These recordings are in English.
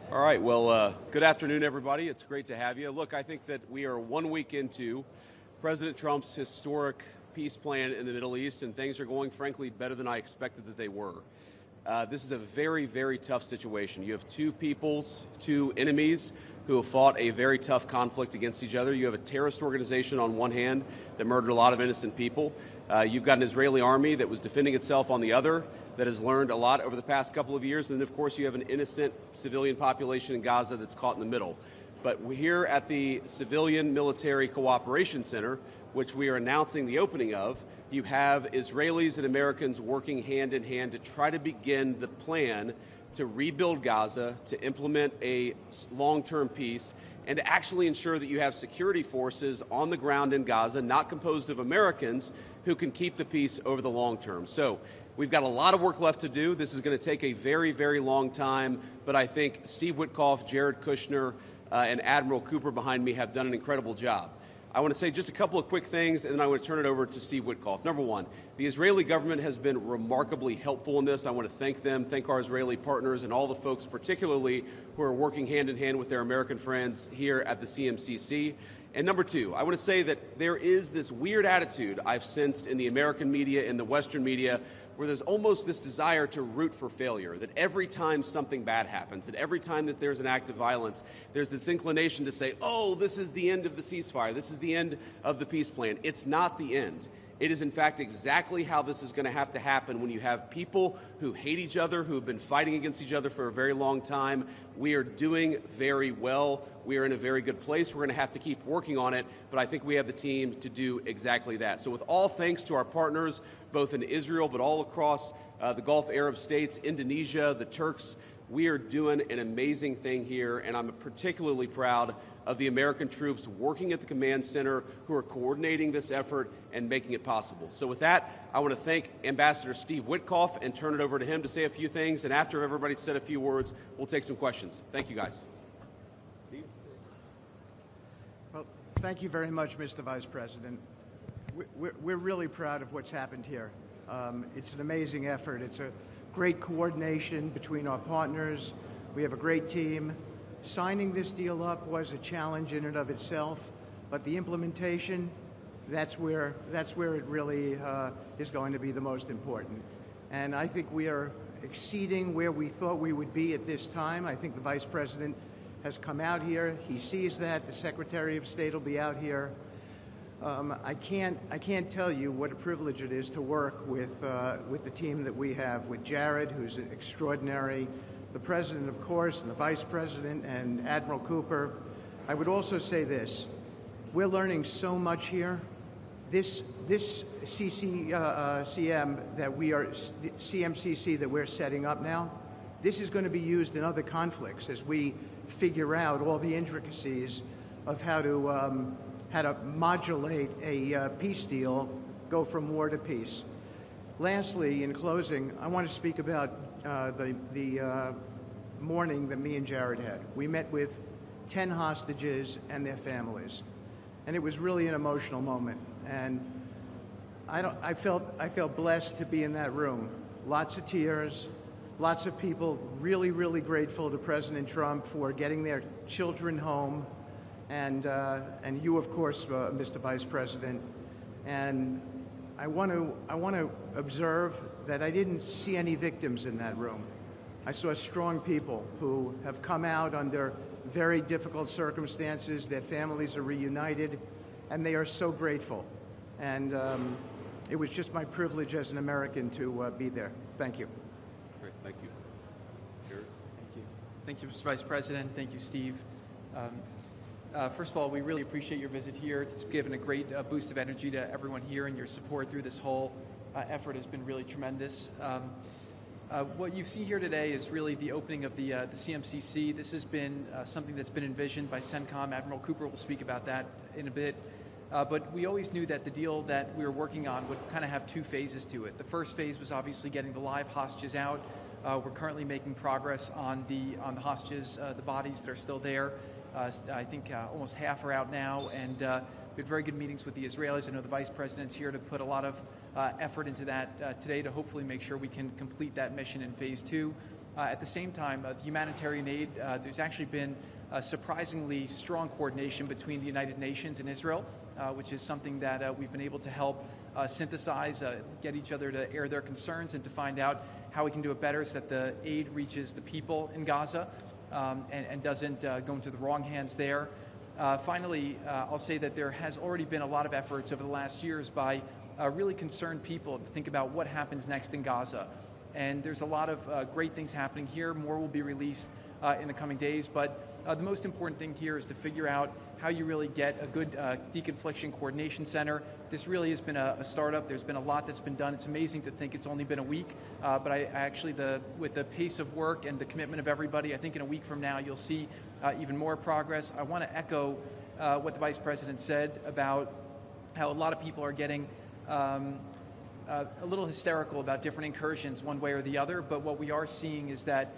All right, well, good afternoon, everybody. It's great to have you. Look, I think that we are 1 week into President Trump's historic peace plan in the Middle East, and things are going, frankly, better than I expected that they were. This is a very, very tough situation. You have two peoples, two enemies who have fought a very tough conflict against each other. You have a terrorist organization on one hand that murdered a lot of innocent people. You've got an Israeli army that was defending itself on the other, that has learned a lot over the past couple of years. And then, of course, you have an innocent civilian population in Gaza that's caught in the middle. But we're here at the Civilian Military Cooperation Center, which we are announcing the opening of. You have Israelis and Americans working hand in hand to try to begin the plan to rebuild Gaza, to implement a long-term peace, and to actually ensure that you have security forces on the ground in Gaza, not composed of Americans, who can keep the peace over the long term. So we've got a lot of work left to do. This is going to take a very, very long time, but I think Steve Witkoff, Jared Kushner, and Admiral Cooper behind me have done an incredible job. I want to say just a couple of quick things, and then I want to turn it over to Steve Witkoff. Number one, the Israeli government has been remarkably helpful in this. I want to thank them, thank our Israeli partners, and all the folks particularly who are working hand in hand with their American friends here at the CMCC. And number two, I want to say that there is this weird attitude I've sensed in the American media, in the Western media, where there's almost this desire to root for failure, that every time something bad happens, that every time that there's an act of violence, there's this inclination to say, oh, this is the end of the ceasefire, this is the end of the peace plan. It's not the end. It is, in fact, exactly how this is going to have to happen when you have people who hate each other, who have been fighting against each other for a very long time. We are doing very well. We are in a very good place. We're going to have to keep working on it, but I think we have the team to do exactly that. So with all thanks to our partners, both in Israel but all across the Gulf Arab states, Indonesia, the Turks, we are doing an amazing thing here, and I'm particularly proud of the American troops working at the command center who are coordinating this effort and making it possible. So with that, I want to thank Ambassador Steve Witkoff and turn it over to him to say a few things, and after everybody's said a few words, we'll take some questions. Thank you, guys. Steve? Well, thank you very much, Mr. Vice President. We're really proud of what's happened here. It's an amazing effort. It's a great coordination between our partners. We have a great team. Signing this deal up was a challenge in and of itself, but the implementation, that's where it really is going to be the most important. And I think we are exceeding where we thought we would be at this time. I think the Vice President has come out here. He sees that. The Secretary of State will be out here. I can't tell you what a privilege it is to work with the team that we have, with Jared, who's extraordinary, the President, of course, and the Vice President, and Admiral Cooper. I would also say this. We're learning so much here. This CMCC that we're setting up now, this is going to be used in other conflicts as we figure out all the intricacies of how to modulate a peace deal, go from war to peace. Lastly, in closing, I want to speak about the morning that me and Jared had. We met with 10 hostages and their families, and it was really an emotional moment. And I felt blessed to be in that room. Lots of tears, lots of people really, really grateful to President Trump for getting their children home, and you, of course, Mr. Vice President. And I want to observe that I didn't see any victims in that room. I saw strong people who have come out under very difficult circumstances. Their families are reunited, and they are so grateful. And it was just my privilege as an American to be there. Thank you. Great, thank you. Jared? Thank you. Thank you, Mr. Vice President. Thank you, Steve. First of all, we really appreciate your visit here. It's given a great boost of energy to everyone here, and your support through this whole effort has been really tremendous. What you see here today is really the opening of the CMCC. This has been something that's been envisioned by CENTCOM. Admiral Cooper will speak about that in a bit. But we always knew that the deal that we were working on would kind of have two phases to it. The first phase was obviously getting the live hostages out. We're currently making progress on the hostages, the bodies that are still there. I think almost half are out now, and we had very good meetings with the Israelis. I know the Vice President's here to put a lot of effort into that today to hopefully make sure we can complete that mission in phase two. At the same time, the humanitarian aid, there's actually been surprisingly strong coordination between the United Nations and Israel, which is something that we've been able to help synthesize, get each other to air their concerns and to find out how we can do it better so that the aid reaches the people in Gaza and doesn't go into the wrong hands there. Finally, I'll say that there has already been a lot of efforts over the last years by really concerned people to think about what happens next in Gaza. And there's a lot of great things happening here. More will be released in the coming days. But the most important thing here is to figure out how you really get a good deconfliction coordination center. This really has been a startup. There's been a lot that's been done. It's amazing to think it's only been a week. But I actually, with the pace of work and the commitment of everybody, I think in a week from now you'll see even more progress. I want to echo what the Vice President said about how a lot of people are getting a little hysterical about different incursions one way or the other, but what we are seeing is that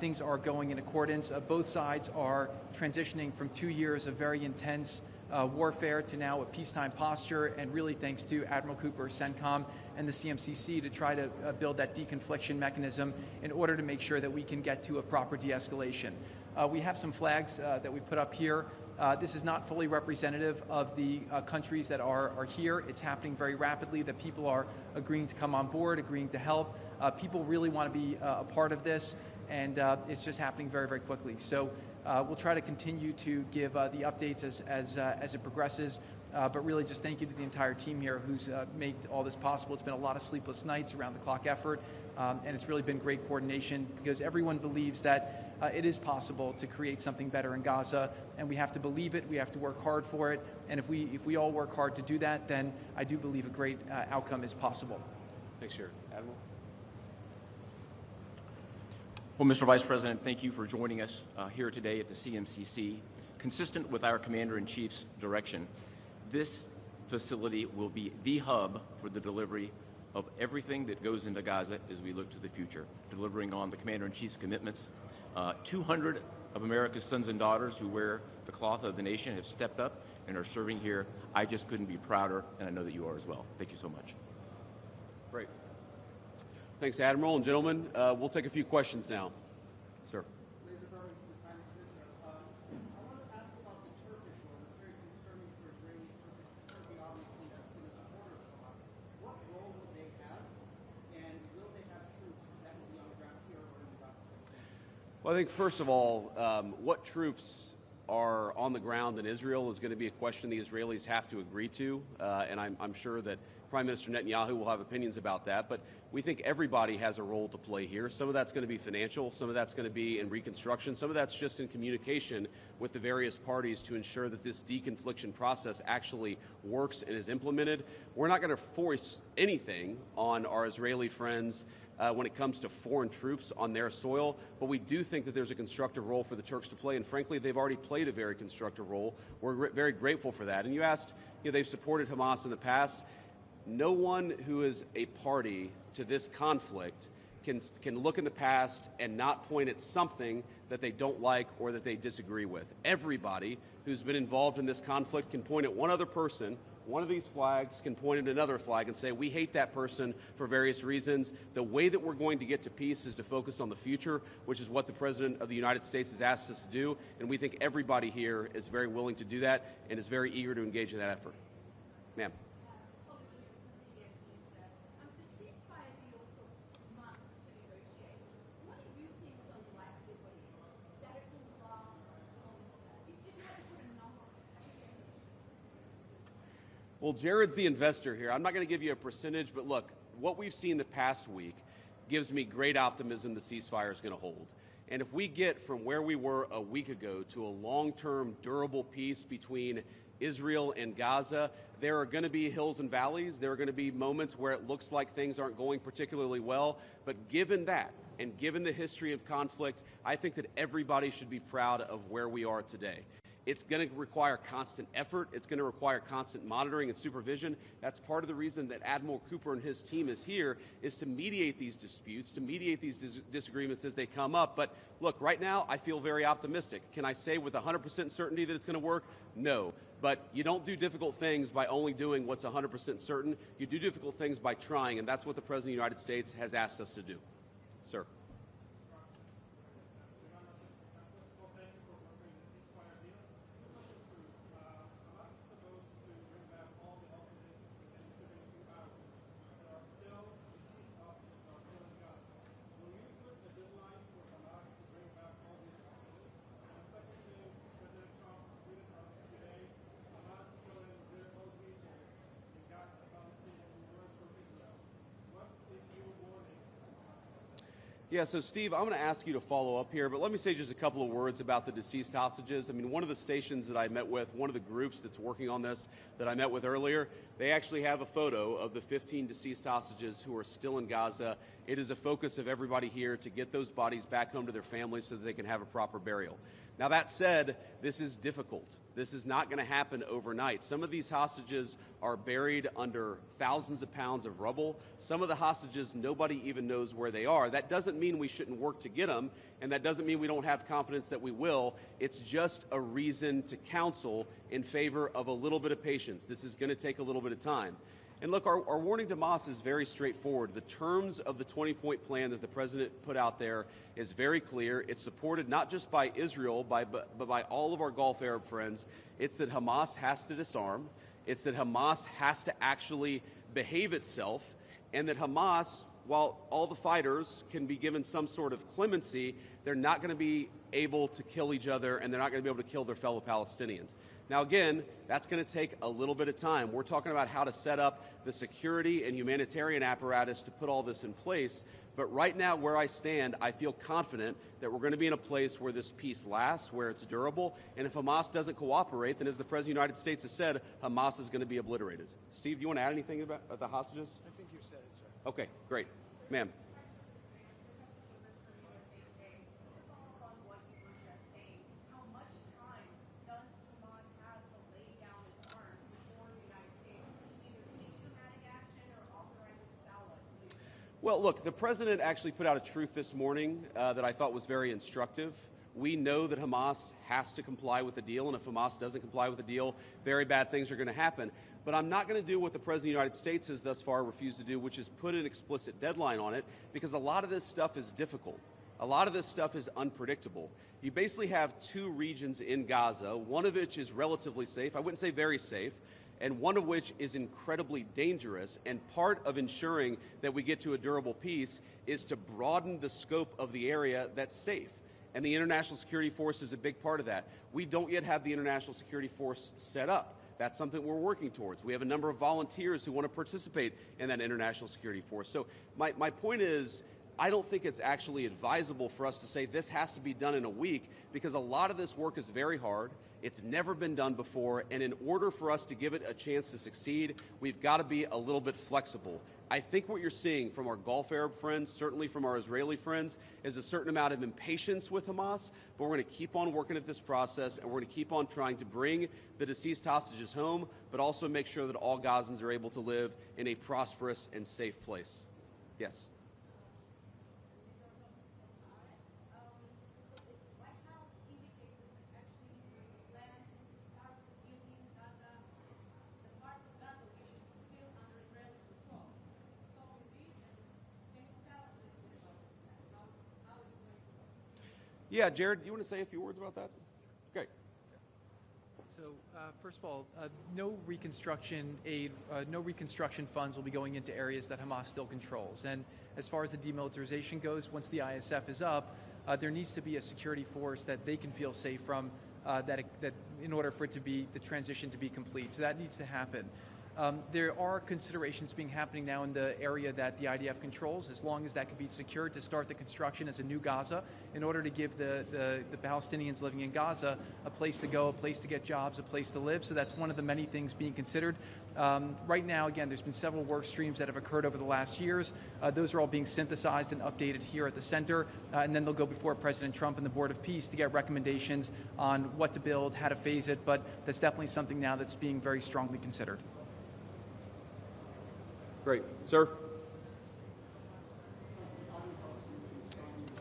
things are going in accordance. Both sides are transitioning from 2 years of very intense warfare to now a peacetime posture, and really thanks to Admiral Cooper, CENTCOM, and the CMCC to try to build that deconfliction mechanism in order to make sure that we can get to a proper de-escalation. We have some flags that we put up here. This is not fully representative of the countries that are here. It's happening very rapidly, that people are agreeing to come on board, agreeing to help. People really want to be a part of this, and it's just happening very, very quickly. So we'll try to continue to give the updates as it progresses, but really just thank you to the entire team here who's made all this possible. It's been a lot of sleepless nights, around the clock effort, and it's really been great coordination because everyone believes that it is possible to create something better in Gaza, and we have to believe it, we have to work hard for it, and if we all work hard to do that, then I do believe a great outcome is possible. Thanks, Chair. Admiral? Well, Mr. Vice President, thank you for joining us here today at the CMCC. Consistent with our Commander-in-Chief's direction, this facility will be the hub for the delivery of everything that goes into Gaza as we look to the future, delivering on the Commander-in-Chief's commitments. 200 of America's sons and daughters who wear the cloth of the nation have stepped up and are serving here. I just couldn't be prouder, and I know that you are as well. Thank you so much. Great. Thanks, Admiral. And gentlemen, we'll take a few questions now. Sir. Well, I think, first of all, what troops are on the ground in Israel is going to be a question the Israelis have to agree to, and I'm sure that Prime Minister Netanyahu will have opinions about that, but we think everybody has a role to play here. Some of that's going to be financial, some of that's going to be in reconstruction, some of that's just in communication with the various parties to ensure that this deconfliction process actually works and is implemented. We're not going to force anything on our Israeli friends when it comes to foreign troops on their soil, but we do think that there's a constructive role for the Turks to play, and frankly, they've already played a very constructive role. We're very grateful for that. And you asked, they've supported Hamas in the past. No one who is a party to this conflict can look in the past and not point at something that they don't like or that they disagree with. Everybody who's been involved in this conflict can point at one other person. One of these flags can point at another flag and say, we hate that person for various reasons. The way that we're going to get to peace is to focus on the future, which is what the President of the United States has asked us to do. And we think everybody here is very willing to do that and is very eager to engage in that effort. Ma'am. Well, Jared's the investor here. I'm not going to give you a percentage, but look, what we've seen the past week gives me great optimism the ceasefire is going to hold. And if we get from where we were a week ago to a long-term, durable peace between Israel and Gaza, there are going to be hills and valleys. There are going to be moments where it looks like things aren't going particularly well. But given that, and given the history of conflict, I think that everybody should be proud of where we are today. It's going to require constant effort. It's going to require constant monitoring and supervision. That's part of the reason that Admiral Cooper and his team is here, is to mediate these disputes, to mediate these disagreements as they come up. But look, right now, I feel very optimistic. Can I say with 100% certainty that it's going to work? No. But you don't do difficult things by only doing what's 100% certain. You do difficult things by trying, and that's what the President of the United States has asked us to do. Sir. Yeah, so Steve, I'm going to ask you to follow up here, but let me say just a couple of words about the deceased hostages. I mean, one of the stations that I met with, one of the groups that's working on this that I met with earlier, they actually have a photo of the 15 deceased hostages who are still in Gaza. It is a focus of everybody here to get those bodies back home to their families so that they can have a proper burial. Now, that said, this is difficult. This is not going to happen overnight. Some of these hostages are buried under thousands of pounds of rubble. Some of the hostages, nobody even knows where they are. That doesn't mean we shouldn't work to get them, and that doesn't mean we don't have confidence that we will. It's just a reason to counsel in favor of a little bit of patience. This is going to take a little bit of time. And look, our warning to Hamas is very straightforward. The terms of the 20-point plan that the president put out there is very clear. It's supported not just by Israel, but by all of our Gulf Arab friends. It's that Hamas has to disarm. It's that Hamas has to actually behave itself. And that Hamas, while all the fighters can be given some sort of clemency, they're not going to be able to kill each other, and they're not going to be able to kill their fellow Palestinians. Now, again, that's going to take a little bit of time. We're talking about how to set up the security and humanitarian apparatus to put all this in place. But right now, where I stand, I feel confident that we're going to be in a place where this peace lasts, where it's durable. And if Hamas doesn't cooperate, then as the President of the United States has said, Hamas is going to be obliterated. Steve, do you want to add anything about the hostages? I think you said it, sir. Okay, great. Ma'am. Well, look, the president actually put out a truth this morning that I thought was very instructive. We know that Hamas has to comply with the deal, and if Hamas doesn't comply with the deal, very bad things are going to happen. But I'm not going to do what the President of the United States has thus far refused to do, which is put an explicit deadline on it, because a lot of this stuff is difficult. A lot of this stuff is unpredictable. You basically have two regions in Gaza, one of which is relatively safe, I wouldn't say very safe, and one of which is incredibly dangerous. And part of ensuring that we get to a durable peace is to broaden the scope of the area that's safe. And the International Security Force is a big part of that. We don't yet have the International Security Force set up. That's something we're working towards. We have a number of volunteers who want to participate in that International Security Force. So my point is, I don't think it's actually advisable for us to say this has to be done in a week, because a lot of this work is very hard. It's never been done before, and in order for us to give it a chance to succeed, we've got to be a little bit flexible. I think what you're seeing from our Gulf Arab friends, certainly from our Israeli friends, is a certain amount of impatience with Hamas, but we're going to keep on working at this process, and we're going to keep on trying to bring the deceased hostages home, but also make sure that all Gazans are able to live in a prosperous and safe place. Yes? Yeah, Jared, do you want to say a few words about that? Great. So, first of all, no reconstruction aid, no reconstruction funds will be going into areas that Hamas still controls. And as far as the demilitarization goes, once the ISF is up, there needs to be a security force that they can feel safe from, that in order for it to be the transition to be complete. So that needs to happen. There are considerations being happening now in the area that the IDF controls, as long as that can be secured, to start the construction as a new Gaza, in order to give the Palestinians living in Gaza a place to go, a place to get jobs, a place to live. So that's one of the many things being considered. Right now, again, there's been several work streams that have occurred over the last years. Those are all being synthesized and updated here at the center, and then they'll go before President Trump and the Board of Peace to get recommendations on what to build, how to phase it, but that's definitely something now that's being very strongly considered. Great. Sir?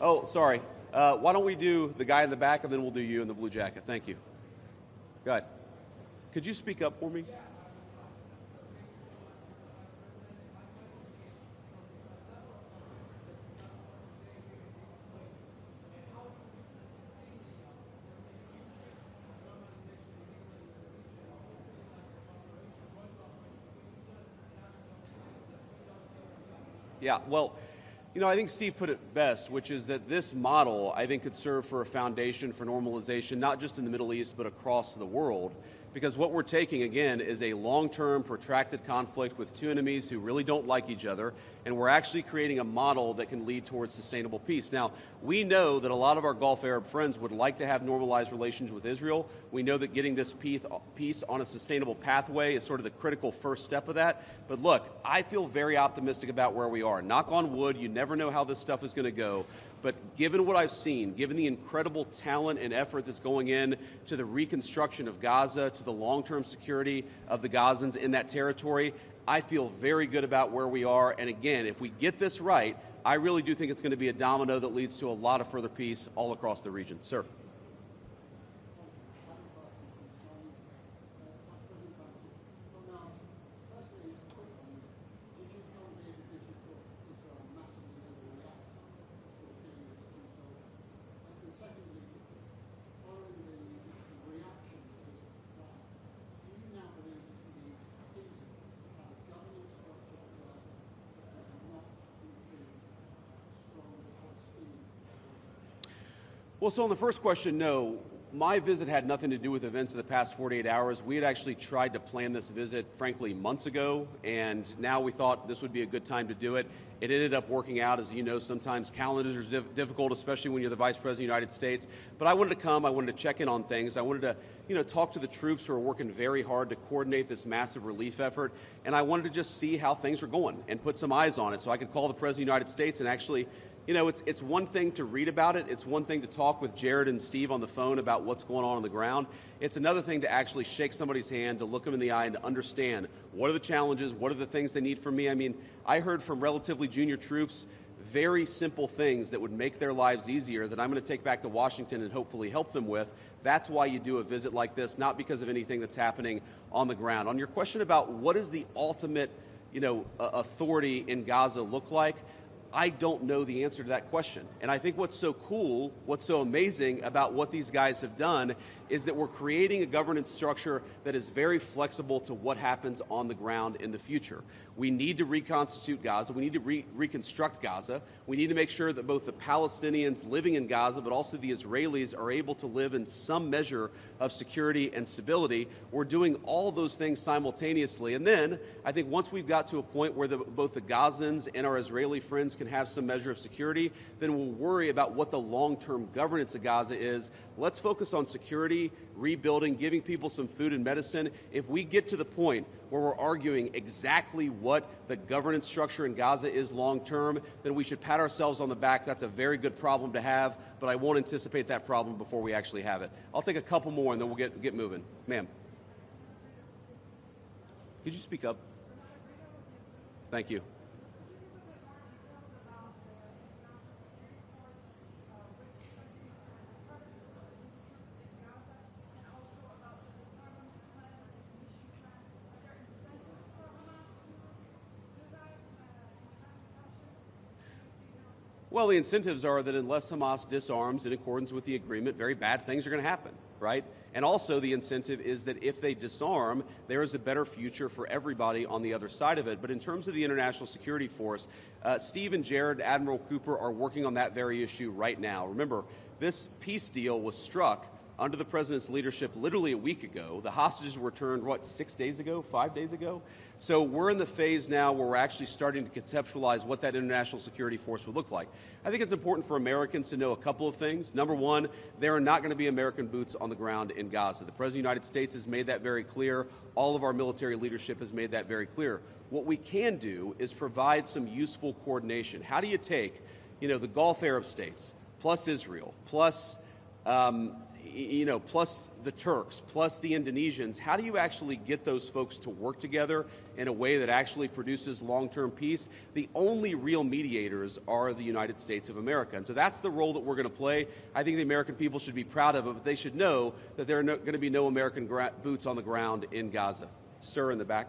Oh, sorry. Why don't we do the guy in the back, and then we'll do you in the blue jacket. Thank you. Go ahead. Could you speak up for me? Yeah, well, you know, I think Steve put it best, which is that this model, I think, could serve for a foundation for normalization, not just in the Middle East, but across the world. because what we're taking, again, is a long-term, protracted conflict with two enemies who really don't like each other, and we're actually creating a model that can lead towards sustainable peace. Now, we know that a lot of our Gulf Arab friends would like to have normalized relations with Israel. We know that getting this peace on a sustainable pathway is sort of the critical first step of that. But look, I feel very optimistic about where we are. Knock on wood, you never know how this stuff is going to go. But given what I've seen, given the incredible talent and effort that's going in to the reconstruction of Gaza, to the long-term security of the Gazans in that territory, I feel very good about where we are. And again, if we get this right, I really do think it's going to be a domino that leads to a lot of further peace all across the region. Sir. Well, so on the first question, no. My visit had nothing to do with events of the past 48 hours. We had actually tried to plan this visit, frankly, months ago, and now we thought this would be a good time to do it. It ended up working out. As you know, sometimes calendars are difficult, especially when you're the Vice President of the United States. But I wanted to come. I wanted to check in on things. I wanted to, talk to the troops who are working very hard to coordinate this massive relief effort. And I wanted to just see how things are going and put some eyes on it so I could call the President of the United States and actually, it's one thing to read about it. It's one thing to talk with Jared and Steve on the phone about what's going on the ground. It's another thing to actually shake somebody's hand, to look them in the eye and to understand what are the challenges, what are the things they need from me. I mean, I heard from relatively junior troops very simple things that would make their lives easier that I'm going to take back to Washington and hopefully help them with. That's why you do a visit like this, not because of anything that's happening on the ground. On your question about what is the ultimate, authority in Gaza look like, I don't know the answer to that question. And I think what's so cool, what's so amazing about what these guys have done is that we're creating a governance structure that is very flexible to what happens on the ground in the future. We need to reconstitute Gaza. We need to reconstruct Gaza. We need to make sure that both the Palestinians living in Gaza, but also the Israelis are able to live in some measure of security and stability. We're doing all those things simultaneously. And then I think once we've got to a point where both the Gazans and our Israeli friends can have some measure of security, then we'll worry about what the long-term governance of Gaza is. Let's focus on security, rebuilding, giving people some food and medicine. If we get to the point where we're arguing exactly what the governance structure in Gaza is long-term, then we should pat ourselves on the back. That's a very good problem to have, but I won't anticipate that problem before we actually have it. I'll take a couple more and then we'll get moving. Ma'am. Could you speak up? Thank you. Well, the incentives are that unless Hamas disarms in accordance with the agreement, very bad things are going to happen, right? And also the incentive is that if they disarm, there is a better future for everybody on the other side of it. But in terms of the International Security Force, Steve and Jared, Admiral Cooper, are working on that very issue right now. Remember, this peace deal was struck under the president's leadership literally a week ago. The hostages were returned, 6 days ago, 5 days ago? So we're in the phase now where we're actually starting to conceptualize what that international security force would look like. I think it's important for Americans to know a couple of things. Number one, there are not going to be American boots on the ground in Gaza. The President of the United States has made that very clear. All of our military leadership has made that very clear. What we can do is provide some useful coordination. How do you take, the Gulf Arab states, plus Israel, plus plus the Turks, plus the Indonesians, how do you actually get those folks to work together in a way that actually produces long-term peace? The only real mediators are the United States of America. And so that's the role that we're going to play. I think the American people should be proud of it, but they should know that there are going to be no American boots on the ground in Gaza. Sir, in the back.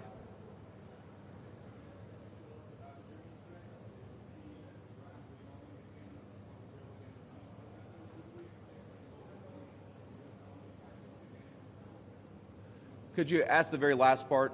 Could you ask the very last part?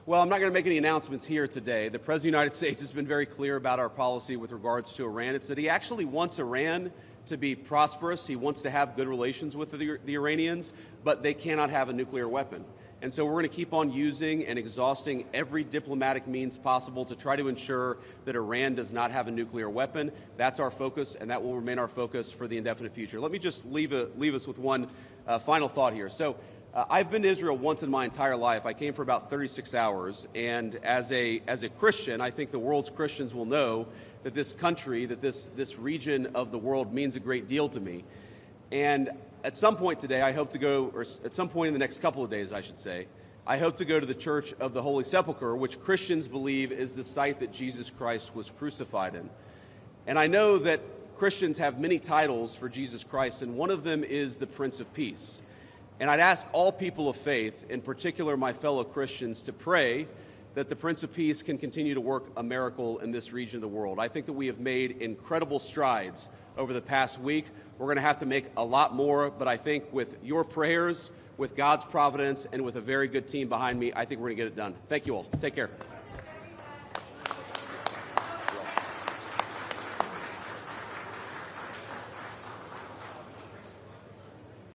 Well, I'm not going to make any announcements here today. The President of the United States has been very clear about our policy with regards to Iran. It's that he actually wants Iran to be prosperous. He wants to have good relations with the Iranians, but they cannot have a nuclear weapon. And so we're going to keep on using and exhausting every diplomatic means possible to try to ensure that Iran does not have a nuclear weapon. That's our focus, and that will remain our focus for the indefinite future. Let me just leave us with one final thought here. So I've been to Israel once in my entire life. I came for about 36 hours, and as a Christian, I think the world's Christians will know that this country, that this region of the world means a great deal to me. And at some point today, I hope to go, or at some point in the next couple of days, I should say, I hope to go to the Church of the Holy Sepulchre, which Christians believe is the site that Jesus Christ was crucified in. And I know that Christians have many titles for Jesus Christ, and one of them is the Prince of Peace. And I'd ask all people of faith, in particular my fellow Christians, to pray that the Prince of Peace can continue to work a miracle in this region of the world. I think that we have made incredible strides over the past week. We're going to have to make a lot more, but I think with your prayers, with God's providence, and with a very good team behind me, I think we're going to get it done. Thank you all. Take care.